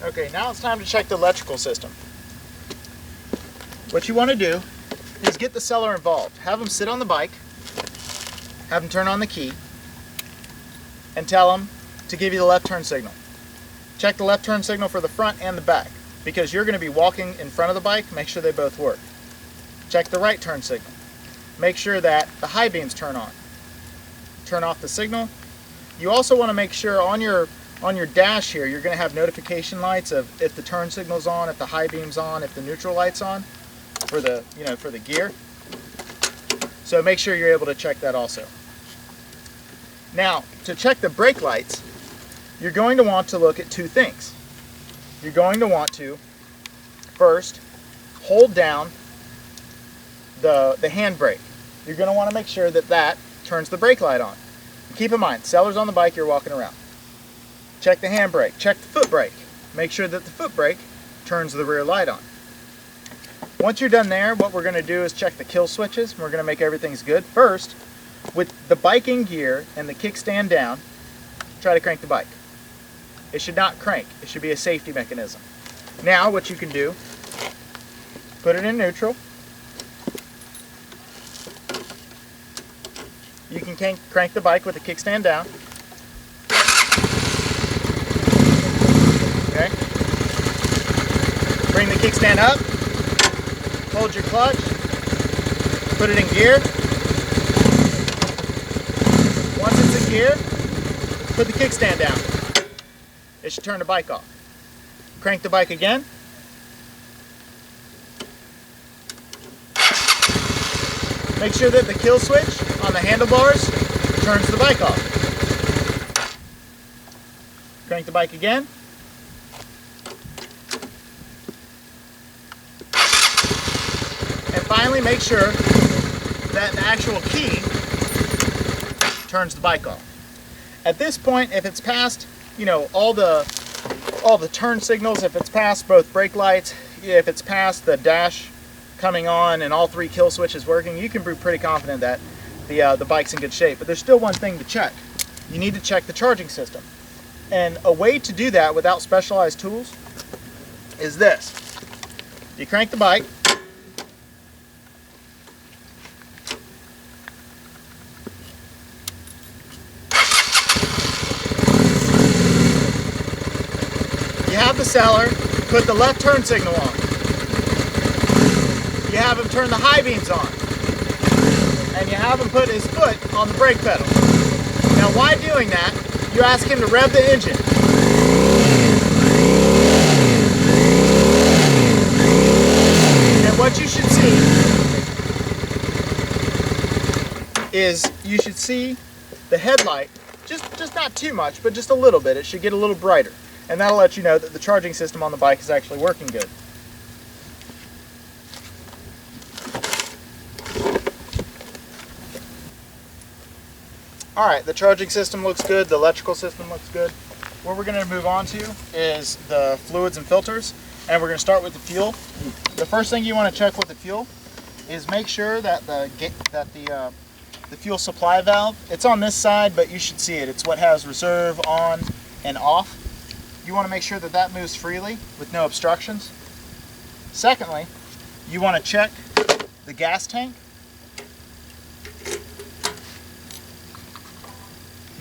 Okay, now it's time to check the electrical system. What you want to do is get the seller involved. Have him sit on the bike, have him turn on the key, and tell him to give you the left turn signal. Check the left turn signal for the front and the back, because you're going to be walking in front of the bike. Make sure they both work. Check the right turn signal. Make sure that the high beams turn on. Turn off the signal. You also want to make sure on your dash here, you're going to have notification lights of if the turn signal's on, if the high beam's on, if the neutral light's on for the, for the gear. So make sure you're able to check that also. Now, to check the brake lights, you're going to want to look at two things. You're going to want to first hold down the handbrake. You're going to want to make sure that that turns the brake light on. Keep in mind, seller's on the bike, you're walking around. Check the handbrake, check the foot brake. Make sure that the foot brake turns the rear light on. Once you're done there, what we're going to do is check the kill switches. We're going to make everything's good. First, with the bike in gear and the kickstand down, try to crank the bike. It should not crank. It should be a safety mechanism. Now what you can do, put it in neutral. You can crank the bike with the kickstand down. Okay. Bring the kickstand up. Hold your clutch. Put it in gear. Once it's in gear, put the kickstand down. It should turn the bike off. Crank the bike again. Make sure that the kill switch on the handlebars turns the bike off. Crank the bike again. And finally, make sure that the actual key turns the bike off. At this point, if it's past, all the turn signals, if it's past both brake lights, if it's past the dash coming on and all three kill switches working, you can be pretty confident that the bike's in good shape. But there's still one thing to check. You need to check the charging system. And a way to do that without specialized tools is this. You crank the bike. You have the seller put the left turn signal on. You have him turn the high beams on. And you have him put his foot on the brake pedal. Now while doing that, you ask him to rev the engine. And what you should see is you should see the headlight, just not too much, but just a little bit. It should get a little brighter. And that'll let you know that the charging system on the bike is actually working good. Alright, the charging system looks good, the electrical system looks good. What we're going to move on to is the fluids and filters, and we're going to start with the fuel. The first thing you want to check with the fuel is make sure that the fuel supply valve, it's on this side, but you should see it. It's what has reserve, on, and off. You want to make sure that that moves freely with no obstructions. Secondly, you want to check the gas tank.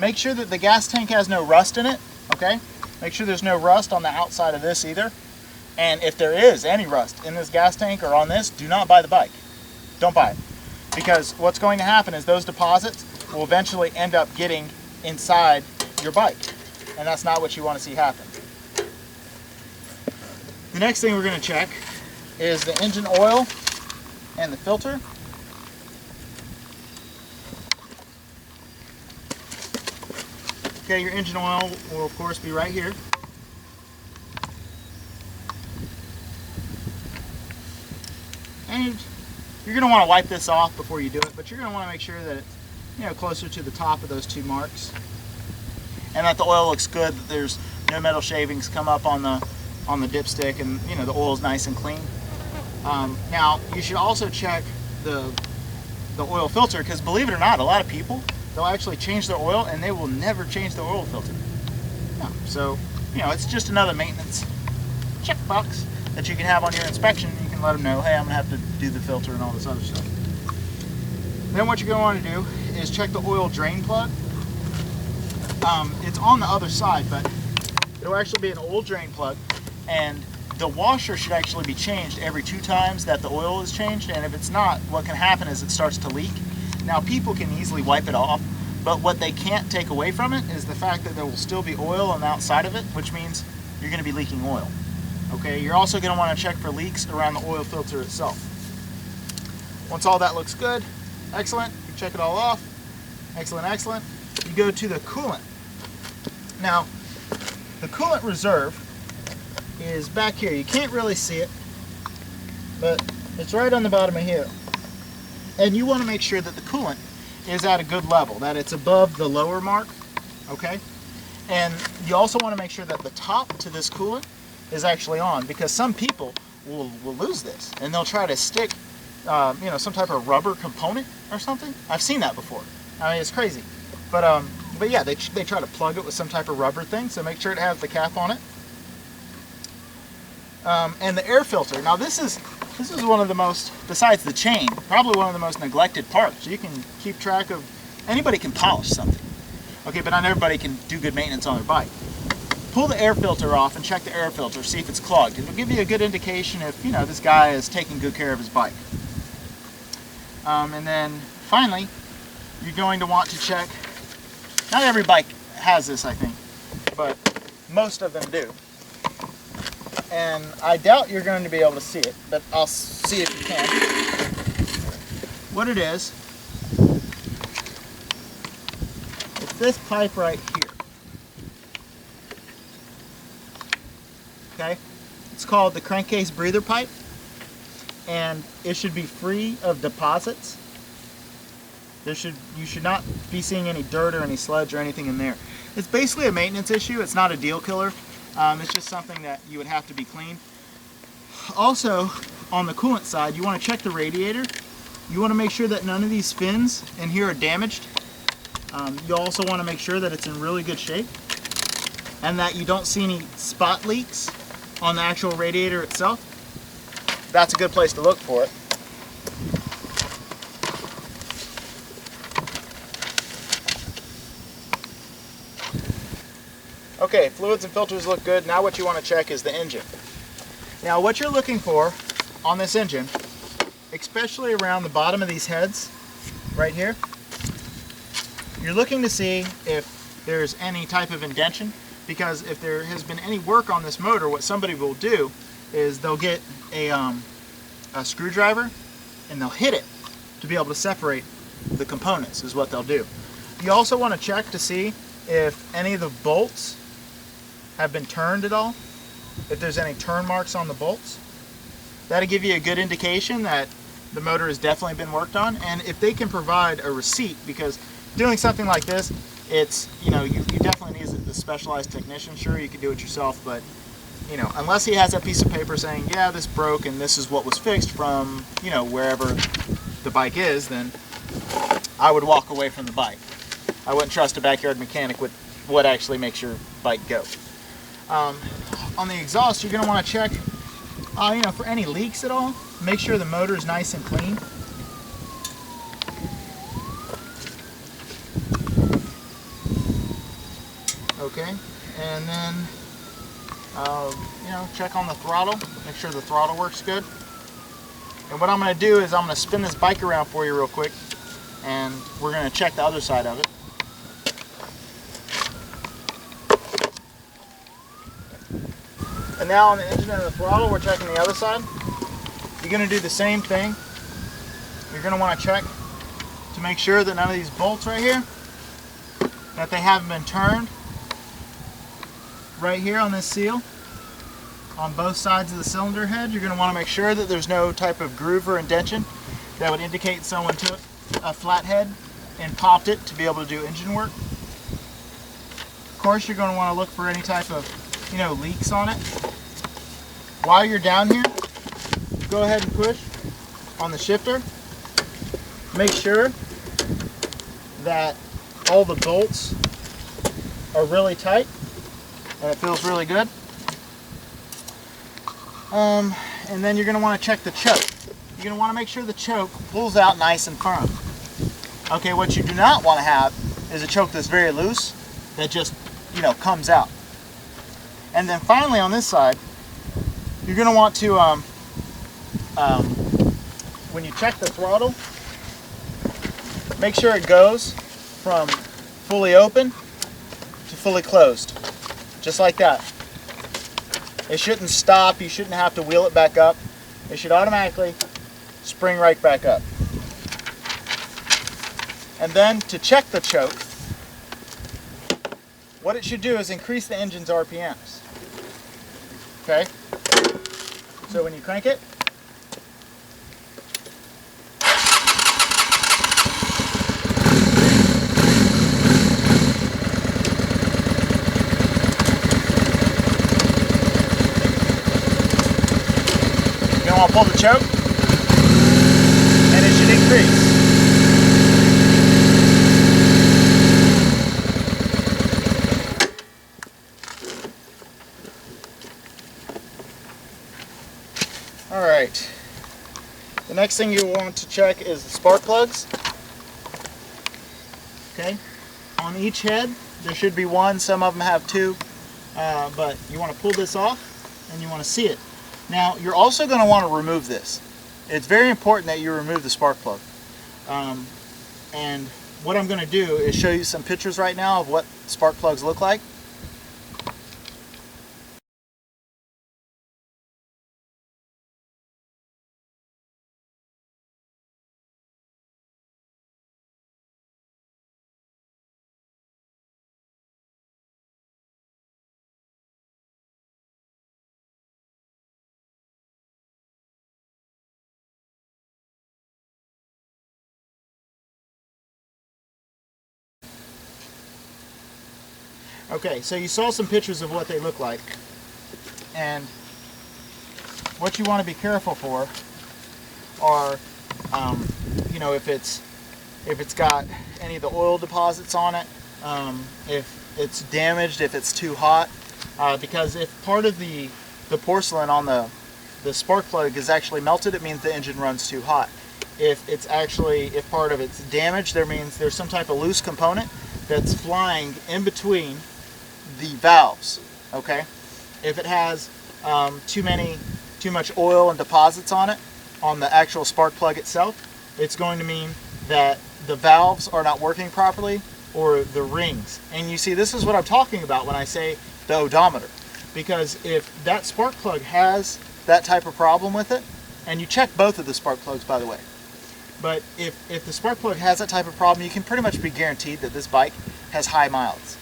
Make sure that the gas tank has no rust in it, okay? Make sure there's no rust on the outside of this either. And if there is any rust in this gas tank or on this, do not buy the bike. Don't buy it. Because what's going to happen is those deposits will eventually end up getting inside your bike. And that's not what you want to see happen. The next thing we're going to check is the engine oil and the filter. Okay, your engine oil will of course be right here. And you're going to want to wipe this off before you do it, but you're going to want to make sure that it's closer to the top of those two marks. And that the oil looks good, that there's no metal shavings come up on the dipstick, and the oil is nice and clean. Now you should also check the oil filter, because believe it or not, a lot of people, they'll actually change their oil and they will never change the oil filter. No. So it's just another maintenance checkbox that you can have on your inspection. You can let them know, hey, I'm going to have to do the filter and all this other stuff. Then what you're going to want to do is check the oil drain plug. It's on the other side, but it'll actually be an oil drain plug, and the washer should actually be changed every 2 times that the oil is changed, and if it's not, what can happen is it starts to leak. Now, people can easily wipe it off, but what they can't take away from it is the fact that there will still be oil on the outside of it, which means you're going to be leaking oil. Okay, you're also going to want to check for leaks around the oil filter itself. Once all that looks good, excellent, you check it all off, excellent, excellent, you go to the coolant. Now, the coolant reserve is back here. You can't really see it, but it's right on the bottom of here. And you want to make sure that the coolant is at a good level, that it's above the lower mark, okay? And you also want to make sure that the top to this coolant is actually on, because some people will lose this and they'll try to stick some type of rubber component or something. I've seen that before. I mean, it's crazy. But yeah, they try to plug it with some type of rubber thing, so make sure it has the cap on it. And the air filter. Now this is one of the most, besides the chain, probably one of the most neglected parts. You can keep track of, anybody can polish something, okay, but not everybody can do good maintenance on their bike. Pull the air filter off and check the air filter, see if it's clogged. It'll give you a good indication if, this guy is taking good care of his bike. And then finally, you're going to want to check, not every bike has this, I think, but most of them do. And I doubt you're going to be able to see it, but I'll see if you can. What it is, it's this pipe right here. Okay? It's called the crankcase breather pipe, and it should be free of deposits. You should not be seeing any dirt or any sludge or anything in there. It's basically a maintenance issue. It's not a deal killer. It's just something that you would have to be cleaned. Also, on the coolant side, you want to check the radiator. You want to make sure that none of these fins in here are damaged. You also want to make sure that it's in really good shape and that you don't see any spot leaks on the actual radiator itself. That's a good place to look for it. Okay, fluids and filters look good. Now what you want to check is the engine. Now what you're looking for on this engine, especially around the bottom of these heads right here, you're looking to see if there's any type of indentation, because if there has been any work on this motor, what somebody will do is they'll get a screwdriver and they'll hit it to be able to separate the components, is what they'll do. You also want to check to see if any of the bolts have been turned at all, if there's any turn marks on the bolts. That'll give you a good indication that the motor has definitely been worked on, and if they can provide a receipt, because doing something like this, it's, you definitely need a specialized technician. Sure, you can do it yourself, but unless he has a piece of paper saying, yeah, this broke and this is what was fixed from, wherever the bike is, then I would walk away from the bike. I wouldn't trust a backyard mechanic with what actually makes your bike go. On the exhaust, you're going to want to check, for any leaks at all. Make sure the motor is nice and clean. Okay, and then, check on the throttle. Make sure the throttle works good. And what I'm going to do is I'm going to spin this bike around for you real quick, and we're going to check the other side of it. And now on the engine and the throttle, we're checking the other side. You're going to do the same thing. You're going to want to check to make sure that none of these bolts right here, that they haven't been turned. Right here on this seal, on both sides of the cylinder head, you're going to want to make sure that there's no type of groove or indentation that would indicate someone took a flathead and popped it to be able to do engine work. Of course, you're going to want to look for any type of leaks on it. While you're down here, go ahead and push on the shifter. Make sure that all the bolts are really tight and it feels really good. And then you're going to want to check the choke. You're going to want to make sure the choke pulls out nice and firm. Okay, what you do not want to have is a choke that's very loose, that just, comes out. And then finally on this side, you're going to want to, when you check the throttle, make sure it goes from fully open to fully closed, just like that. It shouldn't stop. You shouldn't have to wheel it back up. It should automatically spring right back up. And then to check the choke, what it should do is increase the engine's RPMs. Okay? So when you crank it, I'll pull the choke, and it should increase. All right. The next thing you want to check is the spark plugs. Okay. On each head, there should be one. Some of them have two, but you want to pull this off, and you want to see it. Now, you're also going to want to remove this. It's very important that you remove the spark plug. And what I'm going to do is show you some pictures right now of what spark plugs look like. Okay, so you saw some pictures of what they look like, and what you want to be careful for are, if it's got any of the oil deposits on it, if it's damaged, if it's too hot, because if part of the porcelain on the spark plug is actually melted, it means the engine runs too hot. If part of it's damaged, there means there's some type of loose component that's flying in between the valves. Okay, if it has too much oil and deposits on it, on the actual spark plug itself, it's going to mean that the valves are not working properly, or the rings. And you see, this is what I'm talking about when I say the odometer, because if that spark plug has that type of problem with it, and you check both of the spark plugs, by the way, but if the spark plug has that type of problem, you can pretty much be guaranteed that this bike has high miles.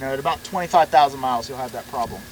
At about 25,000 miles, you'll have that problem.